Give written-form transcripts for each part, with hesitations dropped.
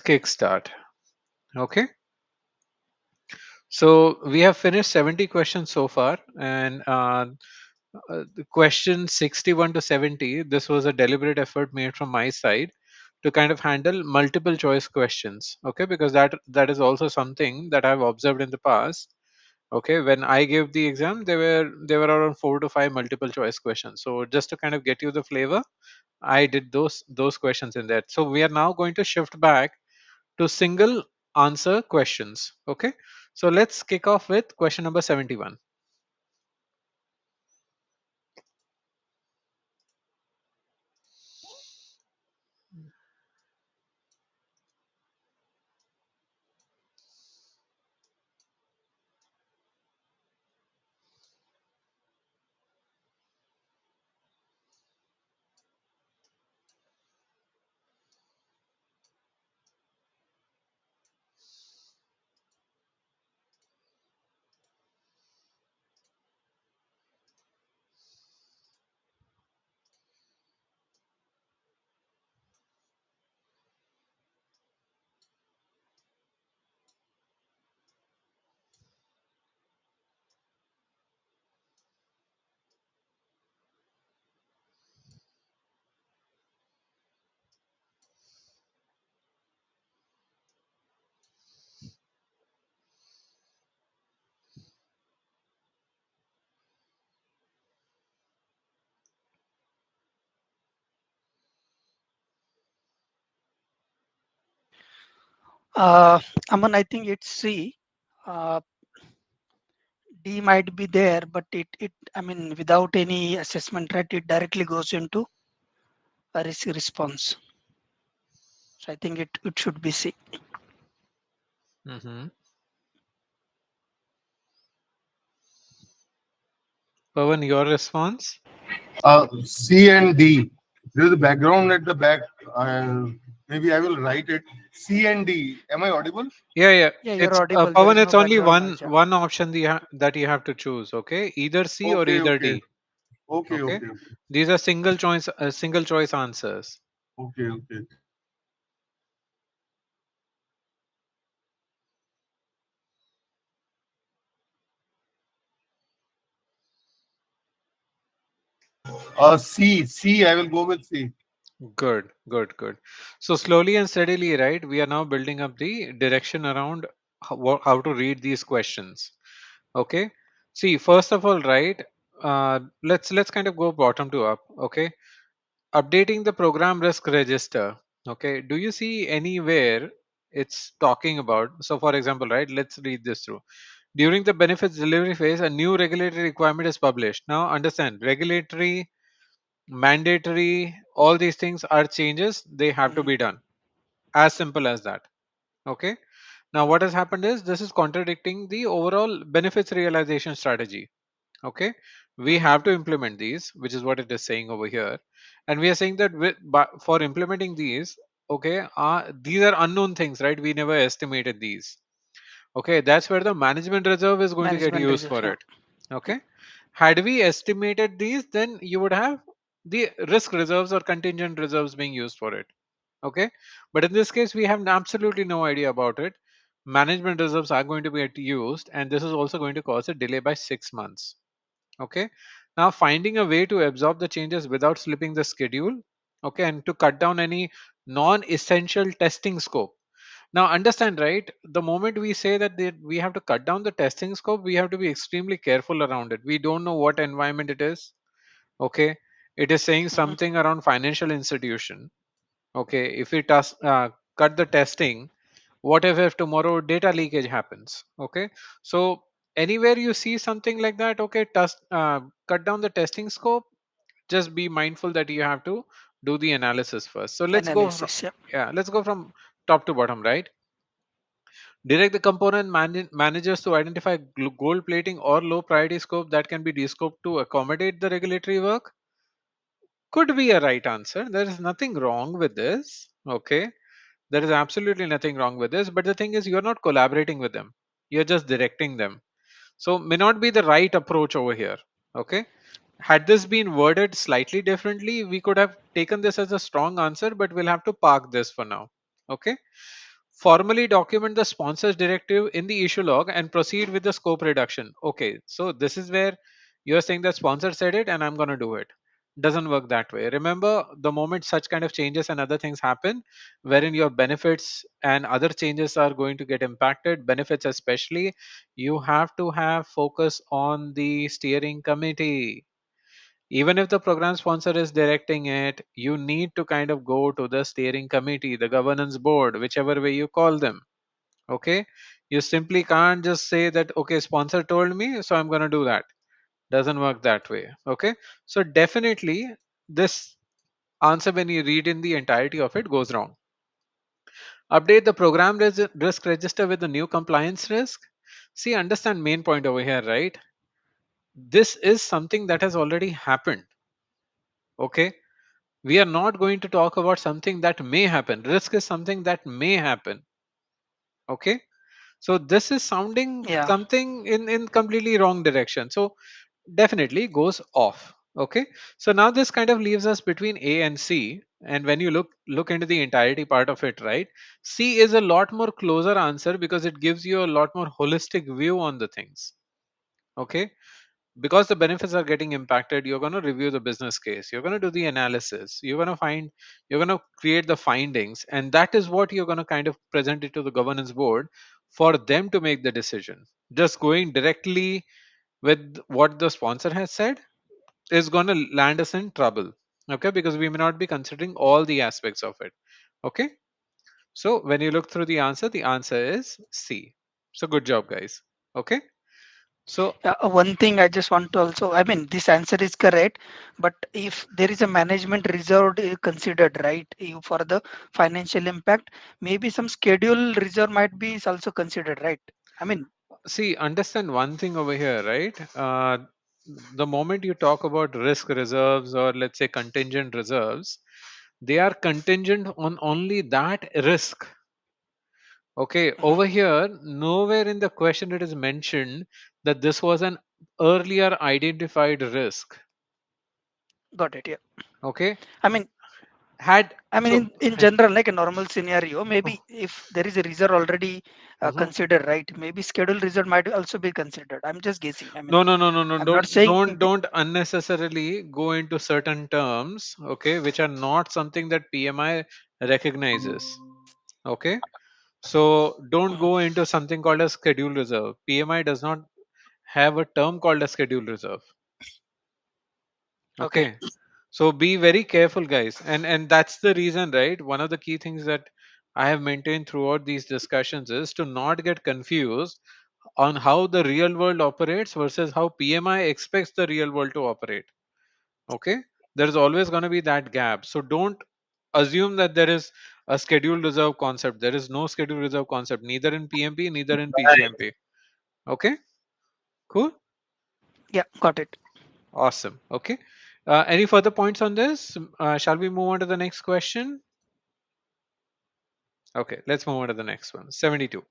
kickstart. Okay. So we have finished 70 questions so far, and the question 61 to 70, this was a deliberate effort made from my side to kind of handle multiple choice questions. Okay, because that is also something that I've observed in the past. Okay, when I gave the exam, there were around 4 to 5 multiple choice questions. So just to kind of get you the flavor, I did those questions in that. So we are now going to shift back to single answer questions. Okay, so let's kick off with question number 71. Uh, Aman, I think it's C. Uh, D might be there, but I mean, without any assessment, right? It directly goes into a risk response. So I think it should be C. Mm-hmm. Pavan, your response? C and D. There is a background at the back. Maybe I will write it. C and D. Am I audible? Yeah, yeah. Yeah, you're It's audible. There Pavan. is It's no only background one noise. Yeah. one option that you have to choose. Okay, either C or Okay, either okay, D. okay, Okay, okay, okay, these are single choice answers. okay, okay. C, C. I will go with C. Good, good, good. So slowly and steadily, right? We are now building up the direction around how to read these questions. Okay. See, first of all, right? Let's kind of go bottom to up. Okay, updating the program risk register. Okay, do you see anywhere it's talking about? So, for example, right? Let's read this through. During the benefits delivery phase, a new regulatory requirement is published. Now, understand regulatory, mandatory, all these things are changes, they have to Mhm. be done. As simple as that. Okay. Now, what has happened is this is contradicting the overall benefits realization strategy. Okay, we Mhm. have to implement these, which is what it is saying over here, and we are saying that for implementing these, okay, these are unknown things, right? We never estimated these. Okay, that's where the management reserve is going to get Management used reserves. for Yeah. it. Okay, had we estimated these, then you would have the risk reserves or contingent reserves being used for it. Okay, but in this case we have absolutely no idea about it. Management reserves are going to be used, and this is also going to cause a delay by 6 months. Okay, now finding a way to absorb the changes without slipping the schedule. Okay, and to cut down any non-essential testing scope. Now understand, right? The moment we say that we have to cut down the testing scope, we have to be extremely careful around it. We don't know what environment it is. Okay, it is saying Mhm. something around financial institution. Okay, if we cut the testing, what if tomorrow data leakage happens? Okay, so anywhere you see something like that, okay, cut down the testing scope. Just be mindful that you have to do the analysis first. So let's go from, Analysis. Yeah. yeah, let's go from top to bottom, right? Direct the component managers to identify gold plating or low priority scope that can be descoped to accommodate the regulatory work. Could be a right answer. There is nothing wrong with this. Okay, there is absolutely nothing wrong with this. But the thing is, you're not collaborating with them. You're just directing them. So may not be the right approach over here. Okay. Had this been worded slightly differently, we could have taken this as a strong answer, but we'll have to park this for now. Okay. Formally document the sponsor's directive in the issue log and proceed with the scope reduction. Okay, so this is where you're saying that sponsor said it and I'm going to do it. Doesn't work that way. Remember, the moment such kind of changes and other things happen, wherein your benefits and other changes are going to get impacted, benefits especially, you have to have focus on the steering committee. Even if the program sponsor is directing it, you need to kind of go to the steering committee, the governance board, whichever way you call them. Okay, you simply can't just say that, okay, sponsor told me so I'm going to do that. Doesn't work that way. Okay, so definitely this answer, when you read in the entirety of it, goes wrong. Update the program risk register with the new compliance risk. See, understand main point over here, right? This is something that has already happened. Okay, we are not going to talk about something that may happen. Risk is something that may happen. Okay, so this is sounding Yeah. something in completely wrong direction, so definitely goes off. Okay, so now this kind of leaves us between A and C, and when you look into the entirety part of it, right, C is a lot more closer answer because it gives you a lot more holistic view on the things. Okay, because the benefits are getting impacted, you're going to review the business case, you're going to do the analysis, you're going to create the findings, and that is what you're going to kind of present it to the governance board for them to make the decision. Just going directly with what the sponsor has said is going to land us in trouble. Okay, because we may not be considering all the aspects of it. Okay, so when you look through the answer is C. So good job, guys. Okay, so One thing I just want to also, I mean, this answer is correct, but if there is a management reserve considered, right, for the financial impact, maybe some schedule reserve might be is also considered, right? I mean, see, understand one thing over here, right? The moment you talk about risk reserves or let's say contingent reserves, they are contingent on only that risk. Okay, mhm, over here, nowhere in the question it is mentioned that this was an earlier identified risk. got it. Yeah. Okay, I mean, had so in general, like a normal scenario, maybe if there is a reserve already Mhm. considered, right? Maybe schedule reserve might also be considered. I'm just guessing. I mean, No, no, no, no, no. I'm not Don't saying. don't don't unnecessarily go into certain terms, okay, which are not something that PMI recognizes. Okay. So don't Mhm, go into something called a schedule reserve. PMI does not have a term called a schedule reserve. okay. Okay. So be very careful, guys. And that's the reason, right? One of the key things that I have maintained throughout these discussions is to not get confused on how the real world operates versus how PMI expects the real world to operate. Okay, there is always going to be that gap, so don't assume that there is a schedule reserve concept. There is no schedule reserve concept, neither in PMP neither in PGMP. Okay, cool, Yeah, got it. awesome. Okay, any further points on this? Shall we move on to the next question? Okay, let's move on to the next one. 72.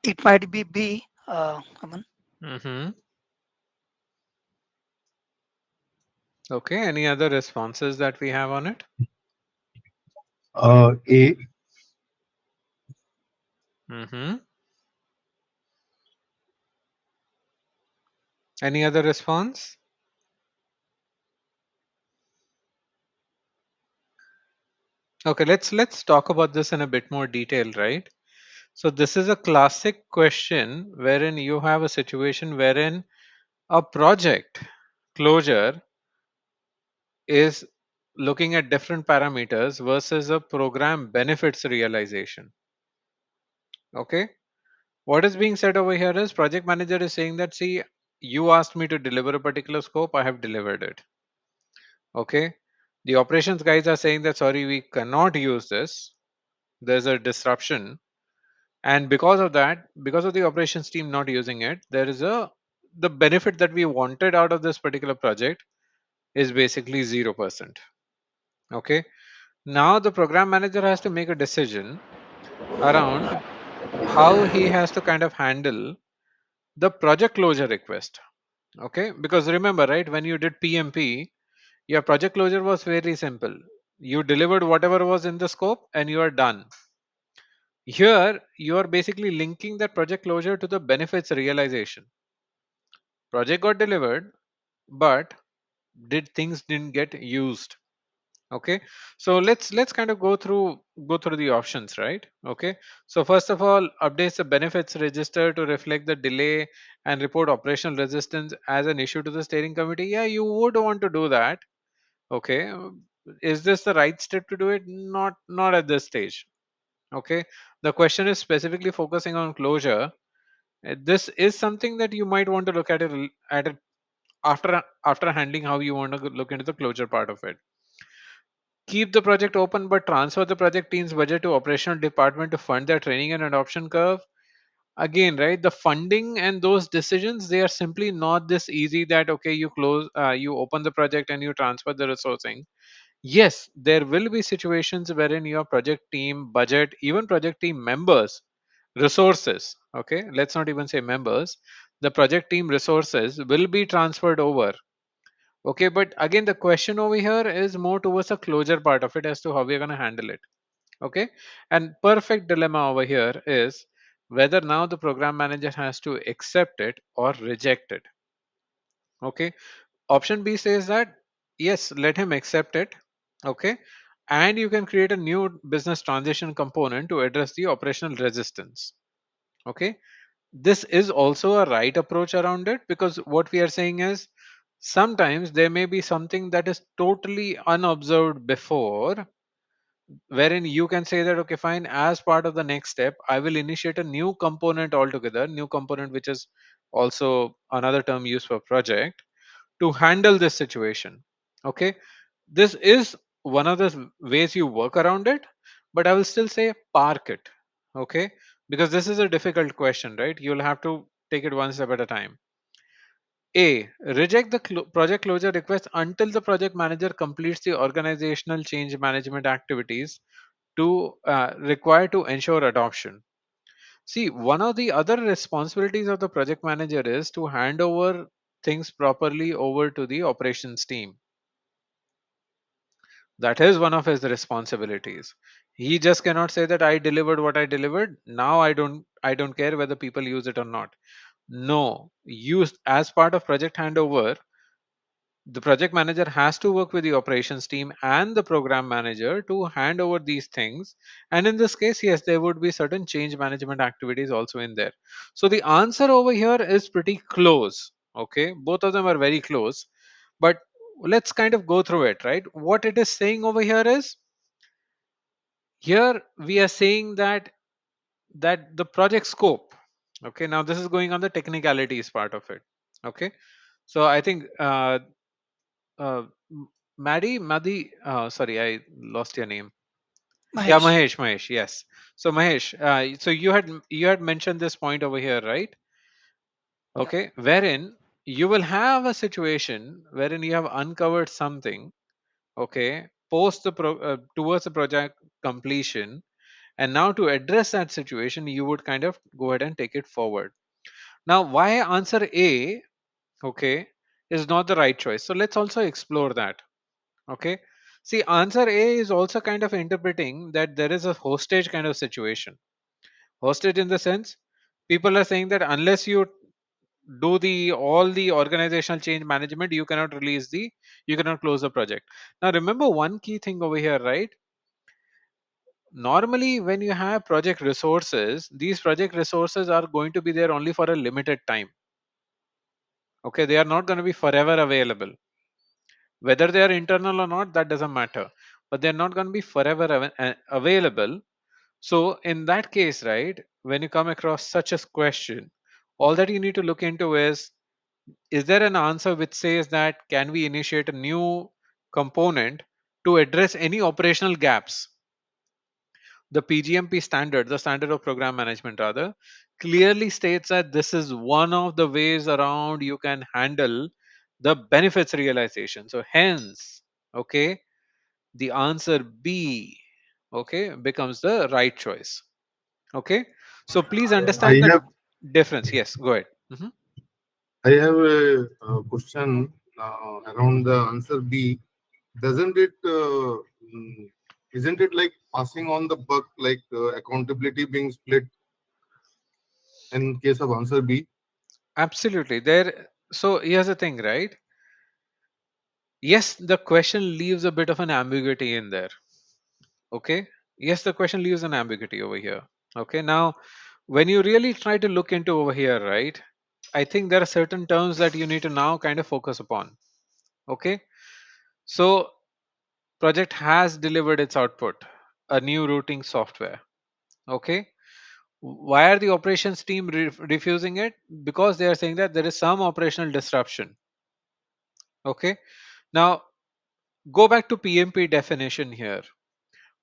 It might be B. Aman. Mm-hmm. Okay, any other responses that we have on it? A. Mm-hmm. Any other response? Okay, let's talk about this in a bit more detail, right? So this is a classic question wherein you have a situation wherein a project closure is looking at different parameters versus a program benefits realization. Okay, what is being said over here is project manager is saying that, see, you asked me to deliver a particular scope, I have delivered it. Okay, the operations guys are saying that, sorry, we cannot use this, there's a disruption, and because of that, because of the operations team not using it, there is a the benefit that we wanted out of this particular project is basically 0%. Okay, now the program manager has to make a decision around how he has to kind of handle the project closure request. Okay, because remember, right, when you did PMP, your project closure was very simple. You delivered whatever was in the scope and you are done. Here you are basically linking that project closure to the benefits realization. Project got delivered, but did things didn't get used. Okay, so let's kind of go through the options, right? Okay, so first of all, updates the benefits register to reflect the delay and report operational resistance as an issue to the steering committee. Yeah, you would want to do that. Okay, is this the right step to do it? Not at this stage. Okay, the question is specifically focusing on closure. This is something that you might want to look at it after handling how you want to look into the closure part of it. Keep the project open but transfer the project team's budget to operational department to fund their training and adoption curve. Again, right, the funding and those decisions, they are simply not this easy that, okay, you open the project and you transfer the resourcing. Yes, there will be situations wherein your project team budget, even project team members resources, okay, let's not even say members, the project team resources will be transferred over. Okay, but again, the question over here is more towards the closure part of it as to how we're going to handle it. Okay, and perfect dilemma over here is whether now the program manager has to accept it or reject it. Okay, option B says that yes, let him accept it. Okay, and you can create a new business transition component to address the operational resistance. Okay, this is also a right approach around it, because what we are saying is sometimes there may be something that is totally unobserved before, wherein you can say that, okay, fine, as part of the next step I will initiate a new component altogether, new component, which is also another term used for project, to handle this situation. Okay, this is one of the ways you work around it, but I will still say park it. Okay, because this is a difficult question, right? You'll have to take it one step at a time. A. Reject the project closure request until the project manager completes the organizational change management activities to required to ensure adoption. See, one of the other responsibilities of the project manager is to hand over things properly over to the operations team. That is one of his responsibilities. He just cannot say that I delivered what I delivered. Now I don't care whether people use it or not. No, used as part of project handover, the project manager has to work with the operations team and the program manager to hand over these things. And in this case, yes, there would be certain change management activities also in there. So the answer over here is pretty close. Okay, both of them are very close, but let's kind of go through it, right? What it is saying over here is, here we are saying that the project scope. Okay, now this is going on the technicalities part of it. Okay, so I think uh, Maddie, sorry, I lost your name. Yeah, Mahesh. Mahesh, yes. So Mahesh, so you had mentioned this point over here, right? Yeah. Okay, wherein you will have a situation wherein you have uncovered something, okay, post towards the project completion, and now to address that situation, you would kind of go ahead and take it forward. Now, why answer A, okay, is not the right choice. So let's also explore that. Okay. See, answer A is also kind of interpreting that there is a hostage kind of situation. Hostage in the sense, people are saying that unless you do the all the organizational change management, you cannot close the project. Now remember one key thing over here, right? Normally when you have project resources, these project resources are going to be there only for a limited time. Okay, they are not going to be forever available. Whether they are internal or not, that doesn't matter, but they're not going to be forever available. So in that case, right, when you come across such a question, all that you need to look into is there an answer which says that can we initiate a new component to address any operational gaps? The PgMP standard, the standard of program management rather, clearly states that this is one of the ways around you can handle the benefits realization. So hence, okay, the answer B, okay, becomes the right choice. Okay, so please I understand the have difference. Yes, go ahead. I have a question around the answer B. Doesn't it isn't it like passing on the buck, like accountability being split in case of answer B? Absolutely. There. So here's the thing, right? Yes, the question leaves a bit of an ambiguity in there. Okay. Yes, the question leaves an ambiguity over here. Okay. Now, when you really try to look into over here, right? I think there are certain terms that you need to now kind of focus upon. Okay. So, project has delivered its output, a new routing software. Okay. Why are the operations team refusing it? Because they are saying that there is some operational disruption. Okay. Now, go back to PMP definition here.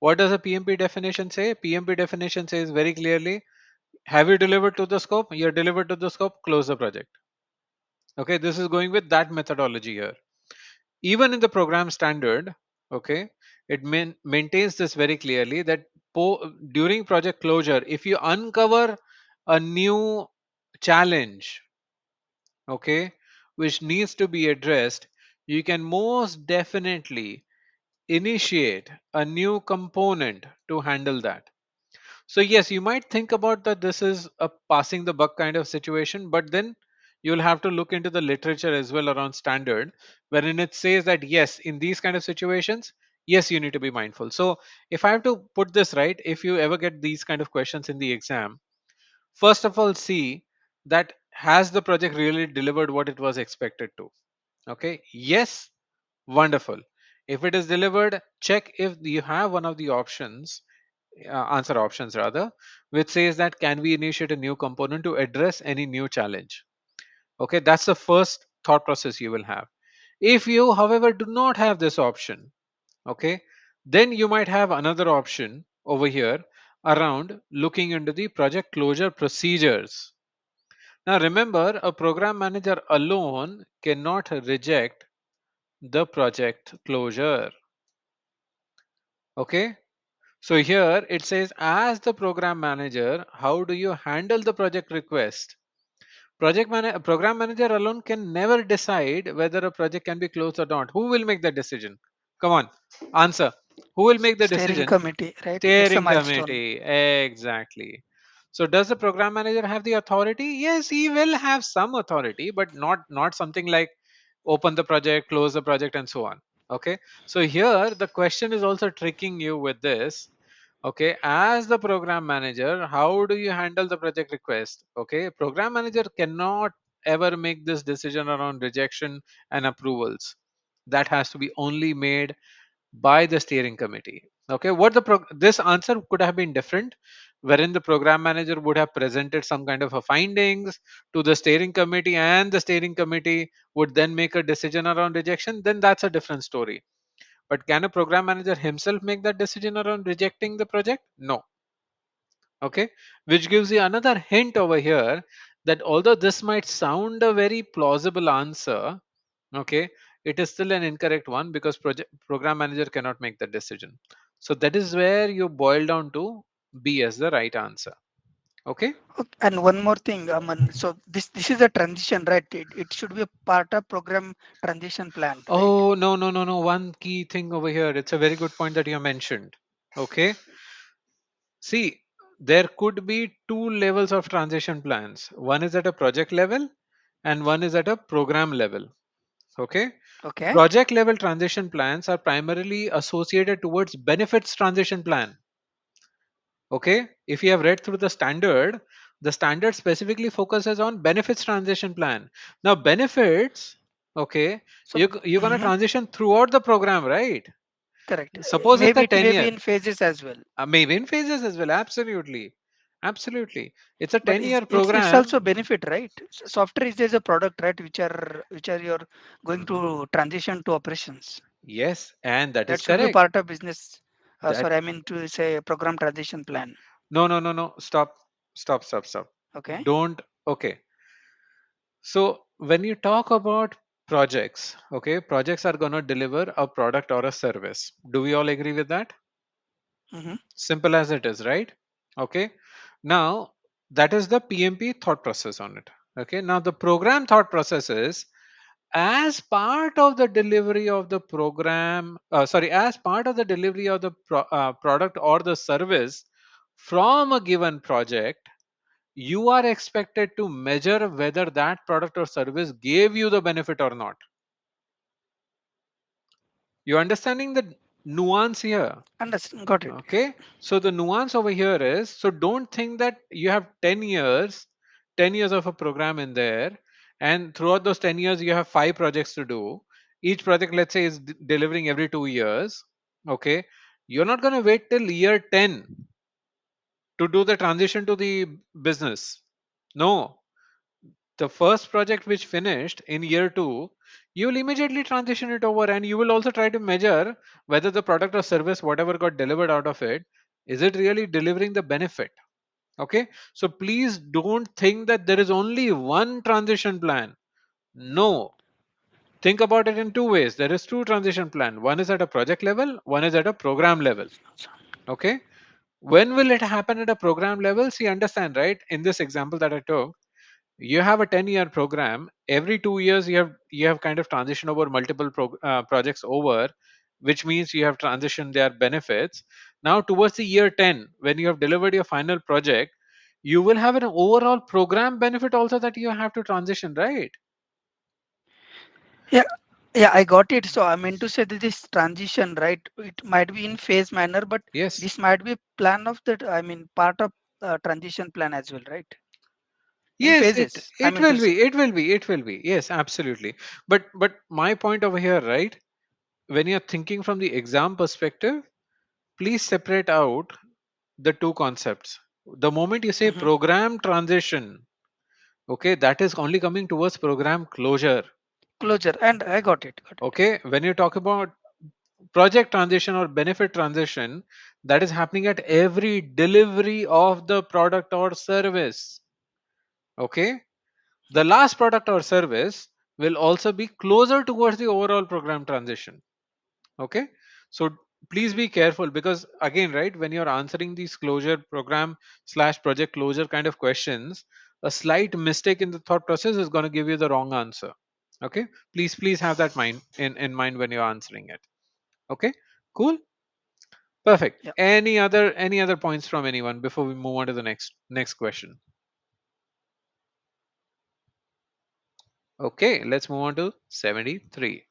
What does a PMP definition say? PMP definition says very clearly, have you delivered to the scope? You're delivered to the scope, close the project. Okay, this is going with that methodology here. Even in the program standard, okay, it maintains this very clearly that during project closure, if you uncover a new challenge, okay, which needs to be addressed, you can most definitely initiate a new component to handle that. So yes, you might think about that this is a passing the buck kind of situation, but then you'll have to look into the literature as well around standard, wherein it says that yes, in these kind of situations, yes, you need to be mindful. So if I have to put this right, if you ever get these kind of questions in the exam, first of all, see that has the project really delivered what it was expected to? Okay, yes, wonderful. If it is delivered, check if you have one of the options, answer options rather, which says that can we initiate a new component to address any new challenge. Okay, that's the first thought process you will have. If you however do not have this option, okay, then you might have another option over here around looking into the project closure procedures. Now remember, a program manager alone cannot reject the project closure. Okay, so here it says, as the program manager, how do you handle the project request? Program manager alone can never decide whether a project can be closed or not. Who will make the decision? Come on, answer. Who will make the Steering decision? committee, right? It's a Steering milestone. committee. Exactly. So does the program manager have the authority? Yes, he will have some authority, but not something like open the project, close the project, and so on. Okay. So here the question is also tricking you with this. Okay, as the program manager, how do you handle the project request? Okay, program manager cannot ever make this decision around rejection and approvals. That has to be only made by the steering committee. Okay, this answer could have been different, wherein the program manager would have presented some kind of a findings to the steering committee, and the steering committee would then make a decision around rejection. Then that's a different story. But can a program manager himself make that decision around rejecting the project? No. Okay, which gives you another hint over here that although this might sound a very plausible answer, okay, it is still an incorrect one because program manager cannot make the decision. So that is where you boil down to B as the right answer. Okay. Okay. And one more thing, Aman. So this is a transition, right? It should be a part of program transition plan, right? Oh, no, no, no, no. One key thing over here. It's a very good point that you mentioned. Okay. See, there could be two levels of transition plans. One is at a project level and one is at a program level. Okay. Okay. Project level transition plans are primarily associated towards benefits transition plan. Okay. If you have read through the standard specifically focuses on benefits transition plan. Now, benefits, okay, So you're going to mhm, transition throughout the program, right? correct. Suppose it's Maybe a it may be 10-year, in phases as well. maybe in phases as well. Absolutely. Absolutely. It's a But 10-year it's also program. benefit, right? Software is there's a product, right? Which are you're going Mhm. to transition to operations. Yes, and that That is should be correct. part of business. That Sorry, I mean to say program transition plan. No, no, no, no. Stop. Stop, stop, stop. Okay. Don't. Okay. So when you talk about projects, okay, projects are going to deliver a product or a service. Do we all agree with that? Hmm. Simple as it is, right? Okay. Now, that is the PMP thought process on it. Okay. Now, the program thought process is as part of the delivery of the program, sorry, as part of the delivery of the product or the service from a given project, you are expected to measure whether that product or service gave you the benefit or not. You understanding the nuance here? Understand. Got it. Okay. So the nuance over here is, so don't think that you have 10 years of a program in there, and throughout those 10 years, you have five projects to do. Each project, let's say, is delivering every 2 years. Okay. You're not going to wait till year 10 to do the transition to the business. No, the first project which finished in year 2, you will immediately transition it over, and you will also try to measure whether the product or service whatever got delivered out of it, is it really delivering the benefit. Okay, so please don't think that there is only one transition plan. No, think about it in two ways. There is two transition plan. One is at a project level, one is at a program level. Okay, when will it happen at a program level? See, understand, right? In this example that I took, you have a 10-year program. Every 2 years you have kind of transition over multiple projects over, which means you have transitioned their benefits. Now towards the year 10, when you have delivered your final project, you will have an overall program benefit also that you have to transition, right? Yeah. Yeah, I got it. So I meant to say that this transition, right? It might be in phase manner, but Yes. this might be plan of that. I mean, part of transition plan as well, right? In Yes, it phases. I it mean to will say. be, it will be, yes, absolutely. But my point over here, right, when you're thinking from the exam perspective, please separate out the two concepts. The moment you say Hmm. program transition, okay, that is only coming towards program closure. Closure, and I got it. Got it. Okay, when you talk about project transition or benefit transition, that is happening at every delivery of the product or service. Okay, the last product or service will also be closer towards the overall program transition. Okay, so please be careful, because again, right, when you're answering these closure program slash project closure kind of questions, a slight mistake in the thought process is going to give you the wrong answer. Okay, please have that mind in mind when you're answering it. Okay, cool, perfect. Yeah. Any other points from anyone before we move on to the next question? Okay, let's move on to 73.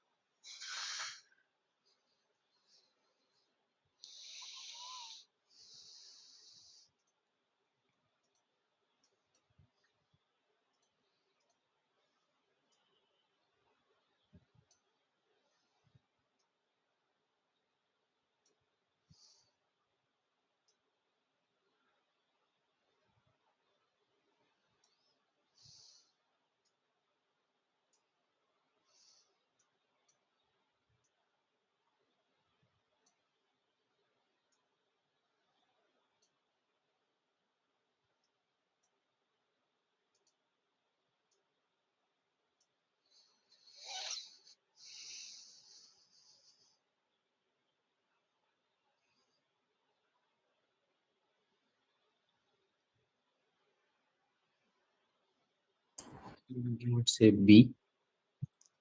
I would say B.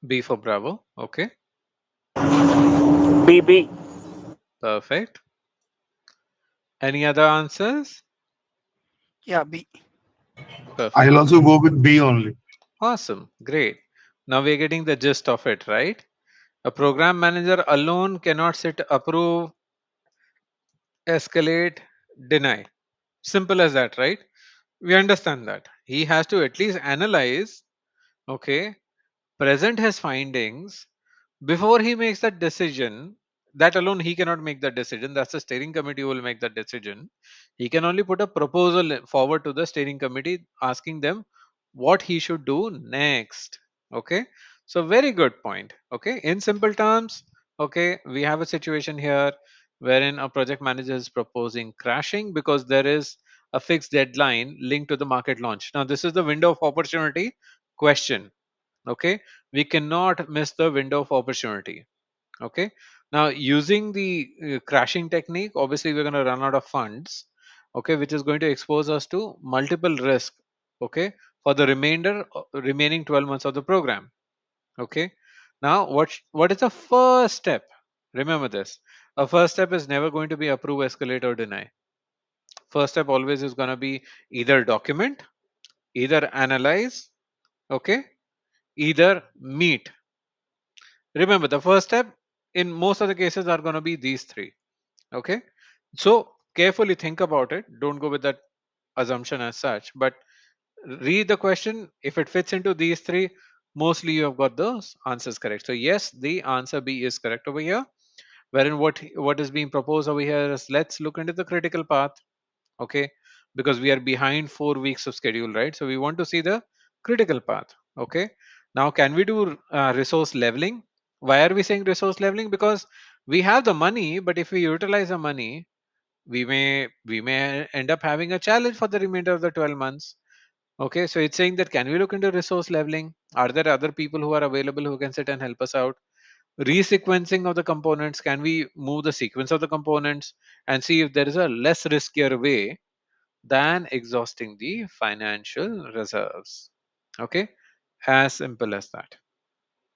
B for Bravo. Okay, B, B. perfect. Any other answers? Yeah, B. Perfect. I'll also go with B only. Awesome. Great. Now we're getting the gist of it, right? A program manager alone cannot sit, approve, escalate, deny. Simple as that, right? We understand that. He has to at least analyze, okay, present his findings before he makes that decision. That alone he cannot make that decision. That's the steering committee who will make that decision. He can only put a proposal forward to the steering committee asking them what he should do next. Okay, so very good point. Okay, in simple terms, okay, we have a situation here wherein a project manager is proposing crashing because there is a fixed deadline linked to the market launch. Now this is the window of opportunity question. Okay, we cannot miss the window of opportunity. Okay, now using the crashing technique, obviously we're going to run out of funds, okay, which is going to expose us to multiple risk, okay, for the remaining 12 months of the program. Okay, now what is the first step? Remember this, a first step is never going to be approve, escalate, or deny. First step always is going to be either document, either analyze, okay, either meet. Remember, the first step in most of the cases are going to be these three. Okay. So carefully think about it. Don't go with that assumption as such, but read the question. If it fits into these three, mostly you have got those answers correct. So yes, the answer B is correct over here. Wherein what is being proposed over here is let's look into the critical path. Okay, because we are behind 4 weeks of schedule, right? So we want to see the critical path. Okay, now can we do resource leveling? Why are we saying resource leveling? Because we have the money, but if we utilize the money, we may end up having a challenge for the remainder of the 12 months. Okay, so it's saying that can we look into resource leveling? Are there other people who are available who can sit and help us out? Resequencing of the components, can we move the sequence of the components and see if there is a less riskier way than exhausting the financial reserves? Okay, as simple as that.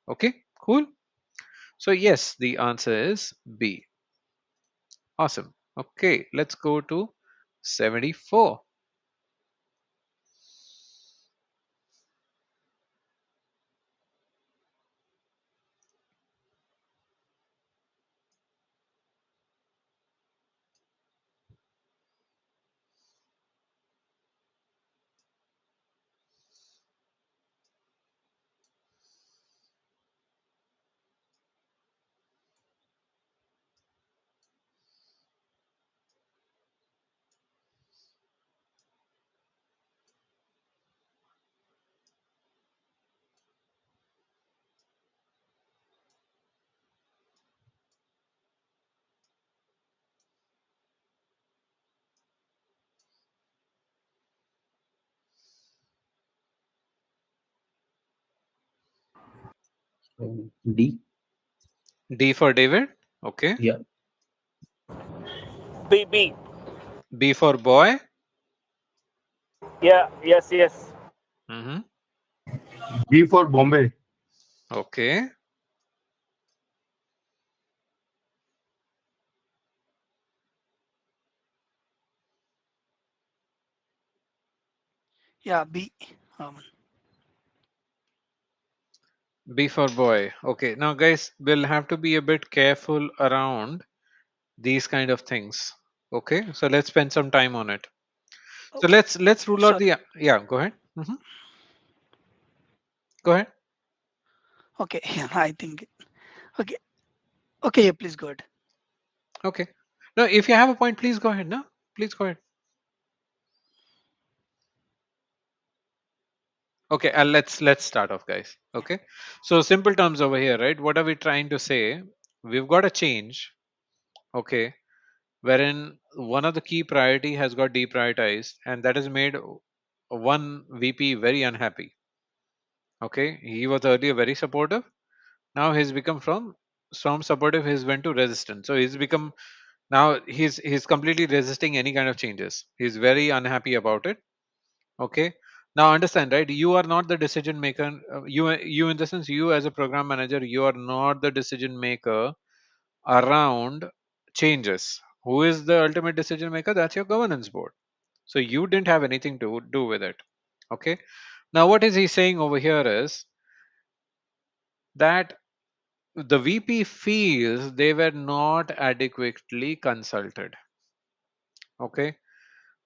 Okay, cool. So yes, the answer is B. Awesome. Okay, let's go to 74. So D. D for David. Okay. Yeah. B, B. B for boy. Yeah, yes, yes. Hmm. B for Bombay. Okay. Yeah, B. B for boy. Okay. Now, guys, we'll have to be a bit careful around these kind of things. Okay. So let's spend some time on it. Oh, So let's rule out sorry. the, yeah. Go ahead. Go ahead. Okay, yeah, I think. Okay, okay, yeah, please go ahead. Okay. No, if you have a point, please go ahead. No, please go ahead. Okay. Let's start off, guys. Okay. So simple terms over here, right? What are we trying to say? We've got a change. Okay, wherein one of the key priority has got deprioritized, and that has made one VP very unhappy. Okay, he was earlier very supportive. Now he's become from supportive, he's went to resistant. So he's become, now he's completely resisting any kind of changes. He's very unhappy about it. Okay, Now understand, right? You are not the decision maker. You in the sense, you as a program manager, you are not the decision maker around changes. Who is the ultimate decision maker? That's your governance board. So you didn't have anything to do with it. Okay. Now what is he saying over here is that the VP feels they were not adequately consulted. Okay.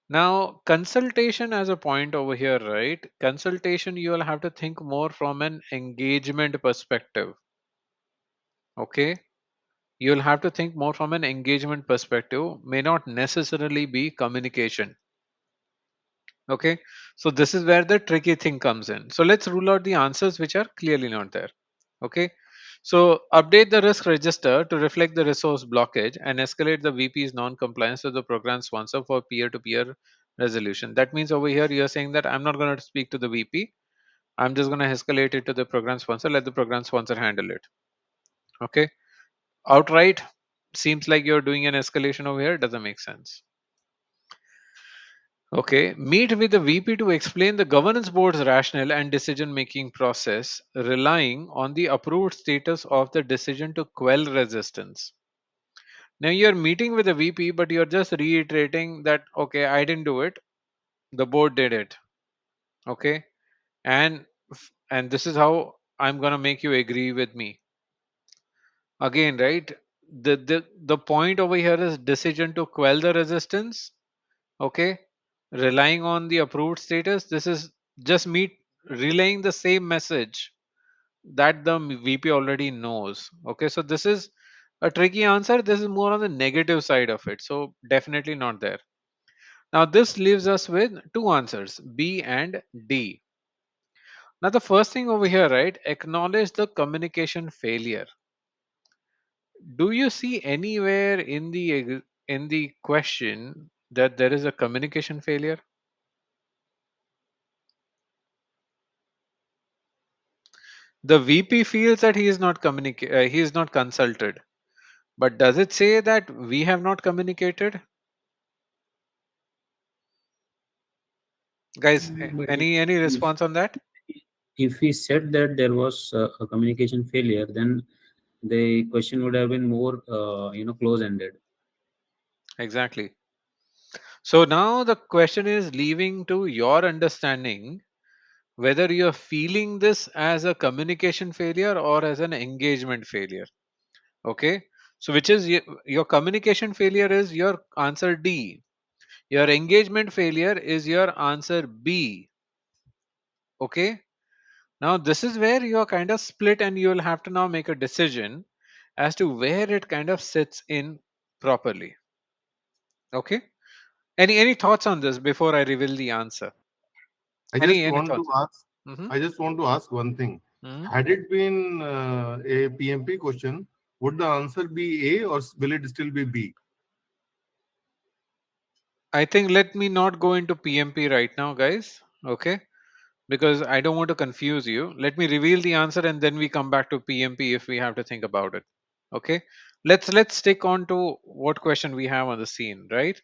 Now, consultation as a point over here, right? Consultation, you will have to think more from an engagement perspective. Okay. You'll have to think more from an engagement perspective, may not necessarily be communication. Okay. So, this is where the tricky thing comes in. So, let's rule out the answers which are clearly not there. Okay. So, update the risk register to reflect the resource blockage and escalate the VP's non compliance to the program sponsor for peer to peer resolution. That means over here you're saying that I'm not going to speak to the VP. I'm just going to escalate it to the program sponsor. Let the program sponsor handle it. Okay. Outright seems like you're doing an escalation over here. Doesn't make sense. Okay. Meet with the VP to explain the governance board's rationale and decision making process, relying on the approved status of the decision to quell resistance. Now you're meeting with a VP, but you're just reiterating that, okay, I didn't do it. The board did it. Okay. And this is how I'm gonna make you agree with me. Again, right? The point over here is decision to quell the resistance. Okay. Relying on the approved status. This is just me relaying the same message that the VP already knows. Okay. So this is a tricky answer. This is more on the negative side of it. So definitely not there. Now, this leaves us with two answers, B and D. Now, the first thing over here, right, acknowledge the communication failure. Do you see anywhere in the question that there is a communication failure? The VP feels that he is not consulted. But does it say that we have not communicated? Guys, But any if response on that? if we said that there was a communication failure, then the question would have been more, close ended. Exactly. So now the question is leaving to your understanding whether you're feeling this as a communication failure or as an engagement failure. Okay. So, which is your communication failure is your answer D. Your engagement failure is your answer B. Okay. Now, this is where you are kind of split and you will have to now make a decision as to where it kind of sits in properly. Okay. Any thoughts on this before I reveal the answer? I just Any want to thoughts? ask. Mm-hmm. I just want to ask one thing. Mm-hmm. Had it been a PMP question, would the answer be A or will it still be B? I think let me not go into PMP right now, guys. Okay, because I don't want to confuse you. Let me reveal the answer and then we come back to PMP if we have to think about it. Okay, let's stick on to what question we have on the scene, right?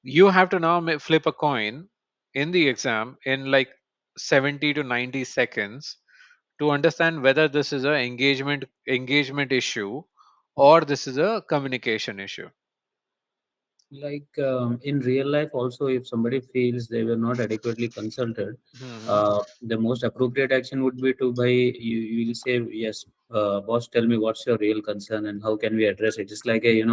You have to now flip a coin in the exam in like 70 to 90 seconds to understand whether this is a engagement issue or this is a communication issue. Like in real life also, if somebody feels they were not adequately consulted, Hmm. the most appropriate action would be to by you will say, yes, boss, tell me what's your real concern and how can we address it. It's like a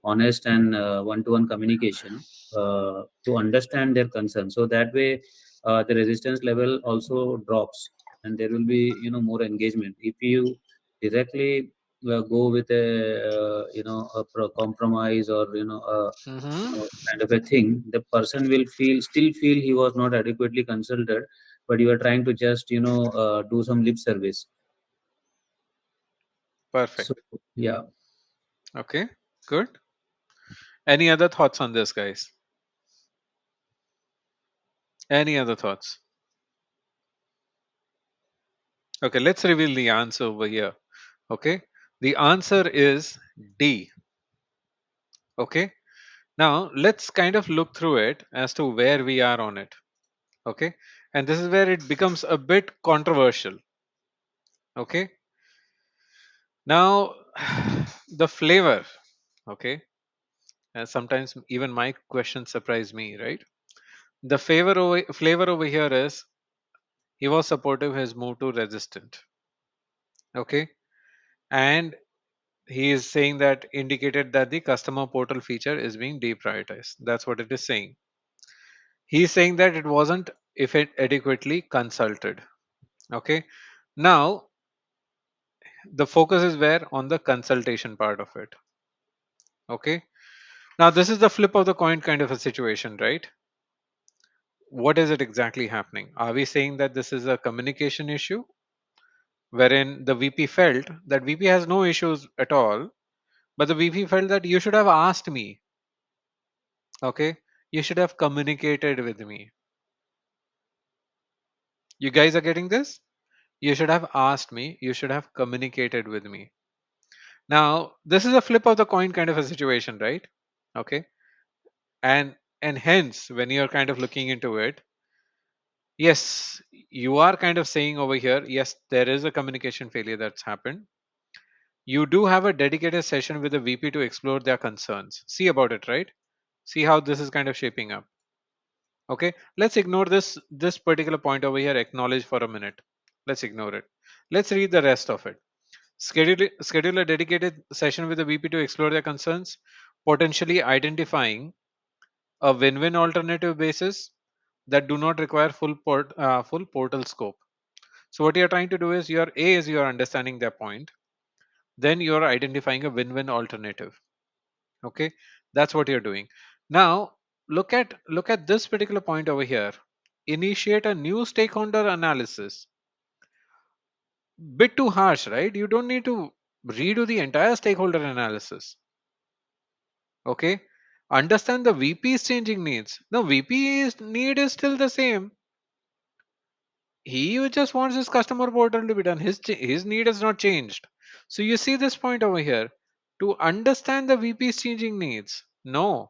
honest and one-to-one communication to understand their concern, so that way the resistance level also drops and there will be more engagement. If you directly go with a compromise or Hmm. kind of a thing, the person will still feel he was not adequately consulted, but you are trying to just do some lip service. So Perfect. yeah. Okay, good. Any other thoughts on this, guys? Any other thoughts? Okay, let's reveal the answer over here. Okay, the answer is D. Okay, now let's kind of look through it as to where we are on it. Okay, And this is where it becomes a bit controversial. Okay. Now, the flavor. Okay. And sometimes even my questions surprise me, right? The flavor over here is he was supportive, has moved to resistant. Okay. And he is saying that indicated that the customer portal feature is being deprioritized. That's what it is saying. He is saying that it wasn't if it adequately consulted. Okay. Now the focus is where on the consultation part of it. Okay. Now this is the flip of the coin kind of a situation, right? What is it exactly happening? Are we saying that this is a communication issue wherein the VP felt that VP has no issues at all, but the VP felt that you should have asked me, okay? You should have communicated with me. You guys are getting this? You should have asked me, you should have communicated with me. Now, this is a flip of the coin kind of a situation, right? Okay. And hence when you're kind of looking into it, yes, you are kind of saying over here, yes, there is a communication failure that's happened. You do have a dedicated session with the VP to explore their concerns. See about it, right? See how this is kind of shaping up. Okay, let's ignore this particular point over here. Acknowledge for a minute. Let's ignore it. Let's read the rest of it. Schedule a dedicated session with the VP to explore their concerns, potentially identifying a win-win alternative basis that do not require full portal scope. So what you're trying to do is you're understanding their point, then you're identifying a win-win alternative. Okay, that's what you're doing. Now look at this particular point over here. Initiate a new stakeholder analysis. Bit too harsh, right? You don't need to redo the entire stakeholder analysis. Okay, understand the VP's changing needs. No, VP's need is still the same. He just wants his customer portal to be done. His need has not changed. So you see this point over here. To understand the VP's changing needs, no,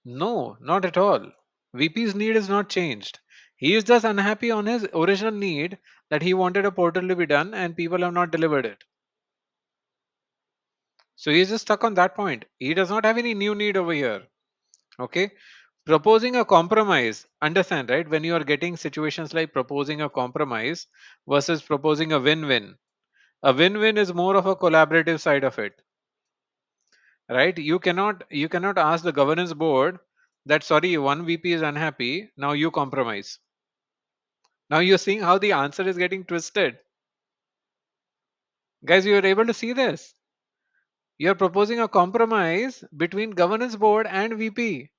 not at all. VP's need is not changed. He is just unhappy on his original need that he wanted a portal to be done and people have not delivered it. So he is just stuck on that point. He does not have any new need over here. Okay. Proposing a compromise. Understand, right? When you are getting situations like proposing a compromise versus proposing a win win, a win win is more of a collaborative side of it, right? You cannot ask the governance board that sorry, one VP is unhappy, now you compromise. Now you're seeing how the answer is getting twisted. Guys, you are able to see this. You're proposing a compromise between governance board and VP.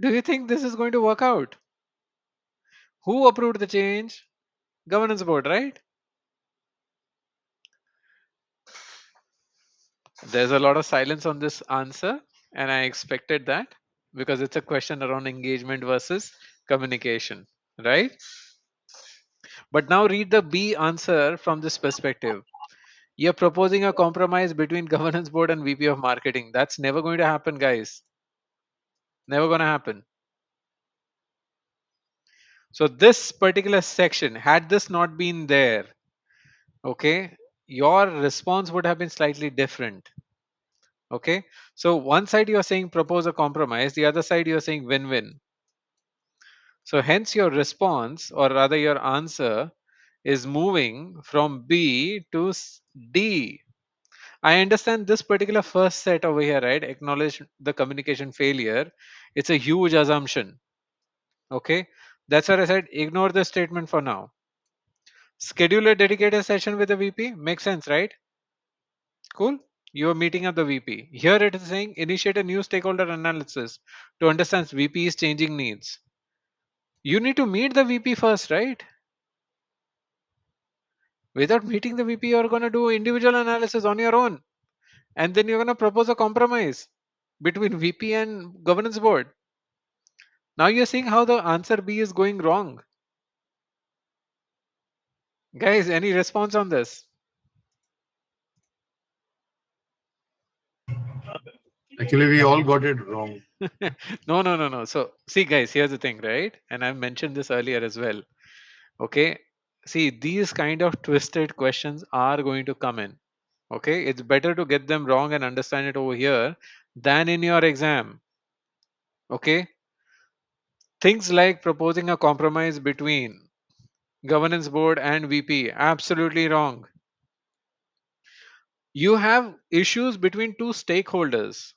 Do you think this is going to work out? Who approved the change? Governance board, right? There's a lot of silence on this answer, and I expected that because it's a question around engagement versus communication, right? But now read the B answer from this perspective. You're proposing a compromise between governance board and VP of marketing. That's never going to happen, guys. Never going to happen. So, this particular section, had this not been there, okay, your response would have been slightly different. Okay. So, one side you're saying propose a compromise, the other side you're saying win win. So, hence your response, or rather your answer, is moving from B to D. I understand this particular first set over here, right? Acknowledge the communication failure. It's a huge assumption. Okay. That's what I said. Ignore the statement for now. Schedule a dedicated session with the VP. Makes sense, right? Cool. You are meeting up the VP. Here it is saying initiate a new stakeholder analysis to understand VP's changing needs. You need to meet the VP first, right? Without meeting the VP, you're going to do individual analysis on your own. And then you're going to propose a compromise between VP and governance board. Now you're seeing how the answer B is going wrong. Guys, any response on this? Actually, we all got it wrong. No, no, no, no. So, see, guys, here's the thing, right? And I've mentioned this earlier as well. Okay. See, these kind of twisted questions are going to come in. Okay. It's better to get them wrong and understand it over here than in your exam. Okay. Things like proposing a compromise between governance board and VP, absolutely wrong. You have issues between two stakeholders.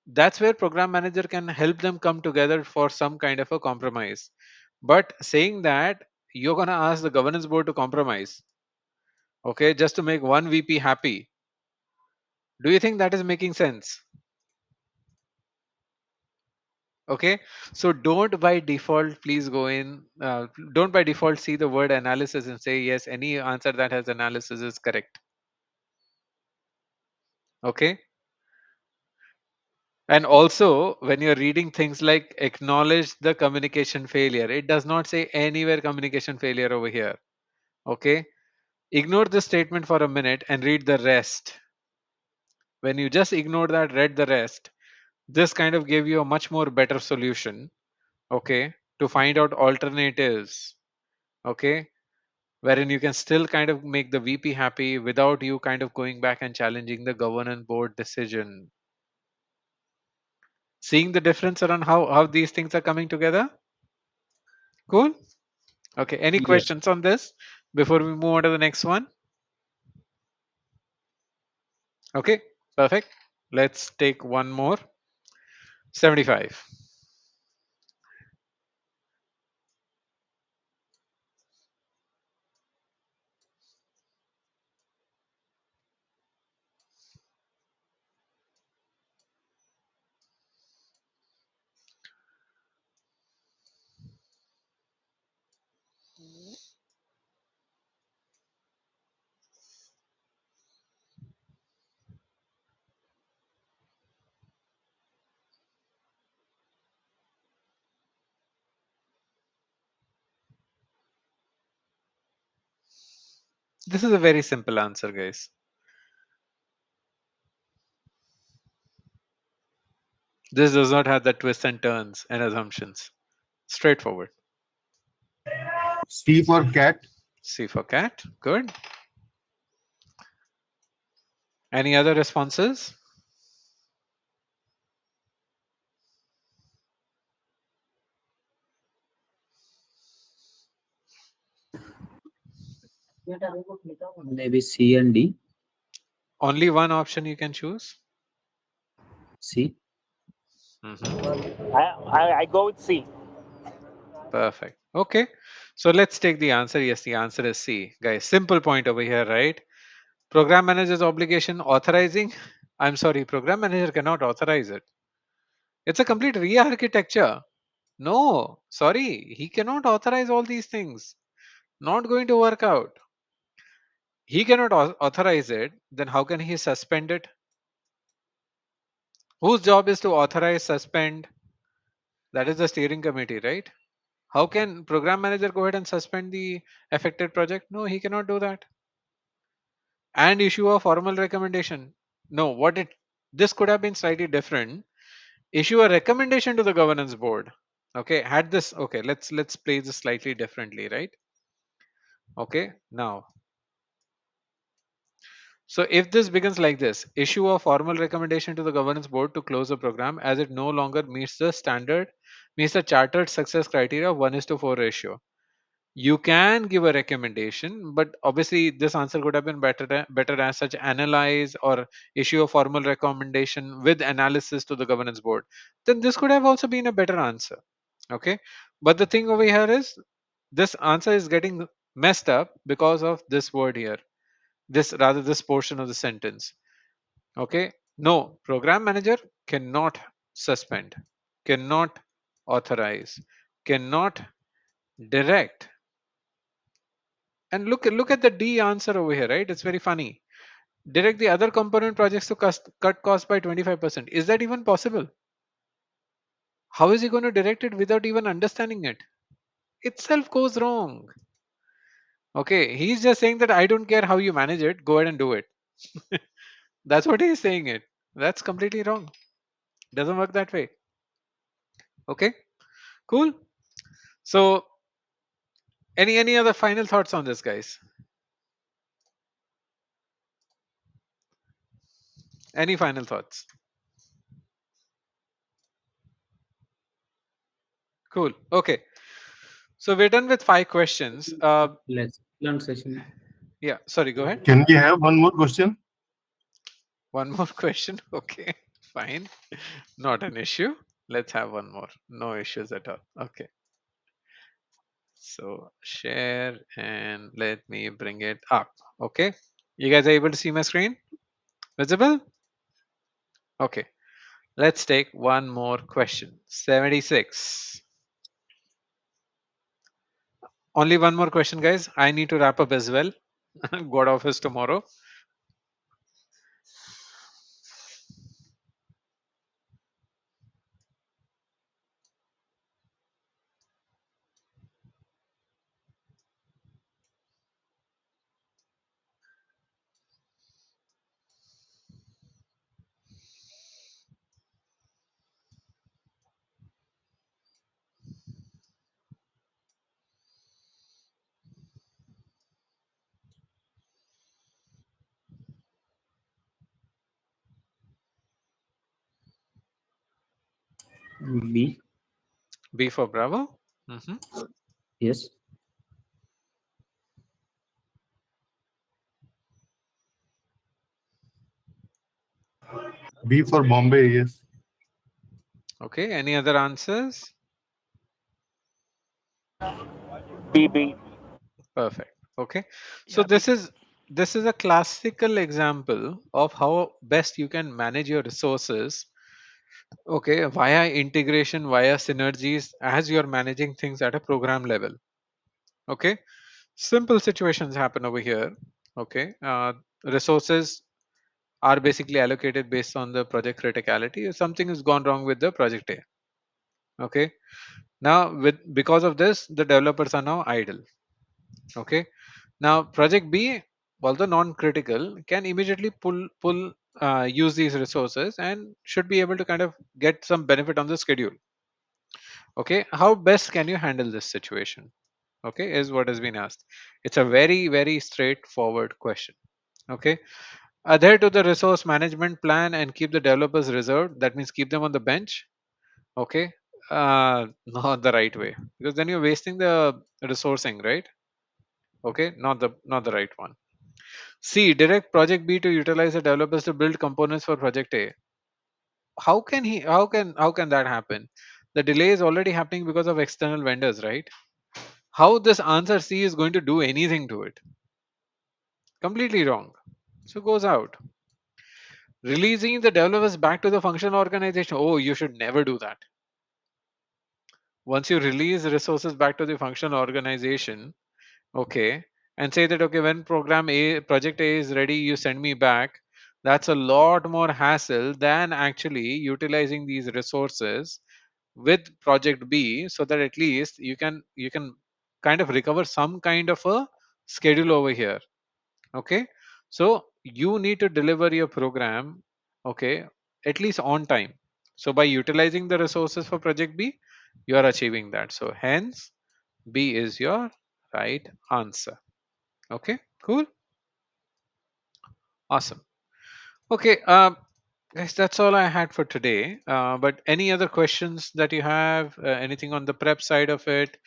That's where program manager can help them come together for some kind of a compromise. But saying that you're going to ask the governance board to compromise, okay, just to make one VP happy, do you think that is making sense? Okay, so don't by default please go in, don't by default see the word analysis and say yes, any answer that has analysis is correct. Okay, and also when you're reading things like acknowledge the communication failure, it does not say anywhere communication failure over here. Okay, ignore the statement for a minute and read the rest. When you just ignore that, read the rest, this kind of gave you a much more better solution, okay, to find out alternatives, okay, wherein you can still kind of make the VP happy without you kind of going back and challenging the governance board decision. Seeing the difference around how these things are coming together? Cool. Okay, any Yes. questions on this before we move on to the next one? Okay, perfect. Let's take one more. 75. This is a very simple answer, guys. This does not have the twists and turns and assumptions. Straightforward. C for cat. C for cat. Good. Any other responses? Maybe C and D. Only one option you can choose. C. Mhm. I go with C. Perfect. Okay. So let's take the answer. Yes, the answer is C. Guys, simple point over here, right? Program manager's obligation authorizing. I'm sorry, program manager cannot authorize it. It's a complete re-architecture. No, sorry, he cannot authorize all these things. Not going to work out. He cannot authorize it. Then how can he suspend it? Whose job is to authorize, suspend? That is the steering committee, right? How can program manager go ahead and suspend the affected project? No, he cannot do that. And issue a formal recommendation. No, what it this could have been slightly different. Issue a recommendation to the governance board. Okay, had this okay, let's play this slightly differently, right? Okay, now so if this begins like this, issue a formal recommendation to the governance board to close the program as it no longer meets the chartered success criteria of 1:4 ratio. You can give a recommendation, but obviously this answer could have been better as such analyze or issue a formal recommendation with analysis to the governance board. Then this could have also been a better answer. Okay. But the thing over here is this answer is getting messed up because of this word here. This portion of the sentence. Okay. No, program manager cannot suspend, cannot authorize, cannot direct. And look at the D answer over here, right? It's very funny. Direct the other component projects to cut cost by 25%. Is that even possible? How is he going to direct it without even understanding it? Itself goes wrong. Okay, he's just saying that I don't care how you manage it, go ahead and do it. That's what he's saying it. That's completely wrong. Doesn't work that way. Okay, cool. So any other final thoughts on this, guys? Any final thoughts? Cool. Okay. So we're done with 5 questions. Let's learn session. Yeah. Sorry. Go ahead. Can we have one more question? One more question. Okay. Fine. Not an issue. Let's have one more. No issues at all. Okay. So share and let me bring it up. Okay. You guys are able to see my screen? Visible? Okay. Let's take one more question. 76. Only one more question, guys. I need to wrap up as well. Got office tomorrow. B. B for Bravo. Hmm. Yes. B for Bombay, yes. Okay. Any other answers? BB. Perfect. Okay. So Yeah, B. this is a classical example of how best you can manage your resources. Okay, via integration, via synergies, as you're managing things at a program level. Okay, simple situations happen over here. Okay, resources are basically allocated based on the project criticality. If something has gone wrong with the project A. Okay, now with because of this, the developers are now idle. Okay, now project B, although non-critical, can immediately pull use these resources and should be able to kind of get some benefit on the schedule. Okay, how best can you handle this situation? Okay, is what has been asked. It's a very very straightforward question. Okay, adhere to the resource management plan and keep the developers reserved. That means keep them on the bench. Okay, not the right way, because then you're wasting the resourcing, right? Okay, not the right one. C, direct project B to utilize the developers to build components for project A. How can that happen? The delay is already happening because of external vendors, right? How this answer C is going to do anything to it? Completely wrong. So goes out. Releasing the developers back to the functional organization. Oh, you should never do that. Once you release resources back to the functional organization, okay, and say that, okay, when program A, project A is ready, you send me back. That's a lot more hassle than actually utilizing these resources with project B, so that at least you can kind of recover some kind of a schedule over here. Okay, so you need to deliver your program, okay, at least on time. So by utilizing the resources for project B, you are achieving that. So hence B is your right answer. Okay, cool, awesome. Okay, guys, that's all I had for today. But any other questions that you have, anything on the prep side of it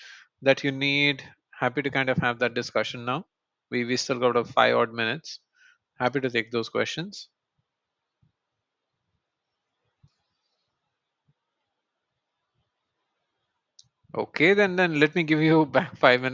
that you need? Happy to kind of have that discussion now. We still got a 5 odd minutes. Happy to take those questions. Okay, then let me give you back 5 minutes.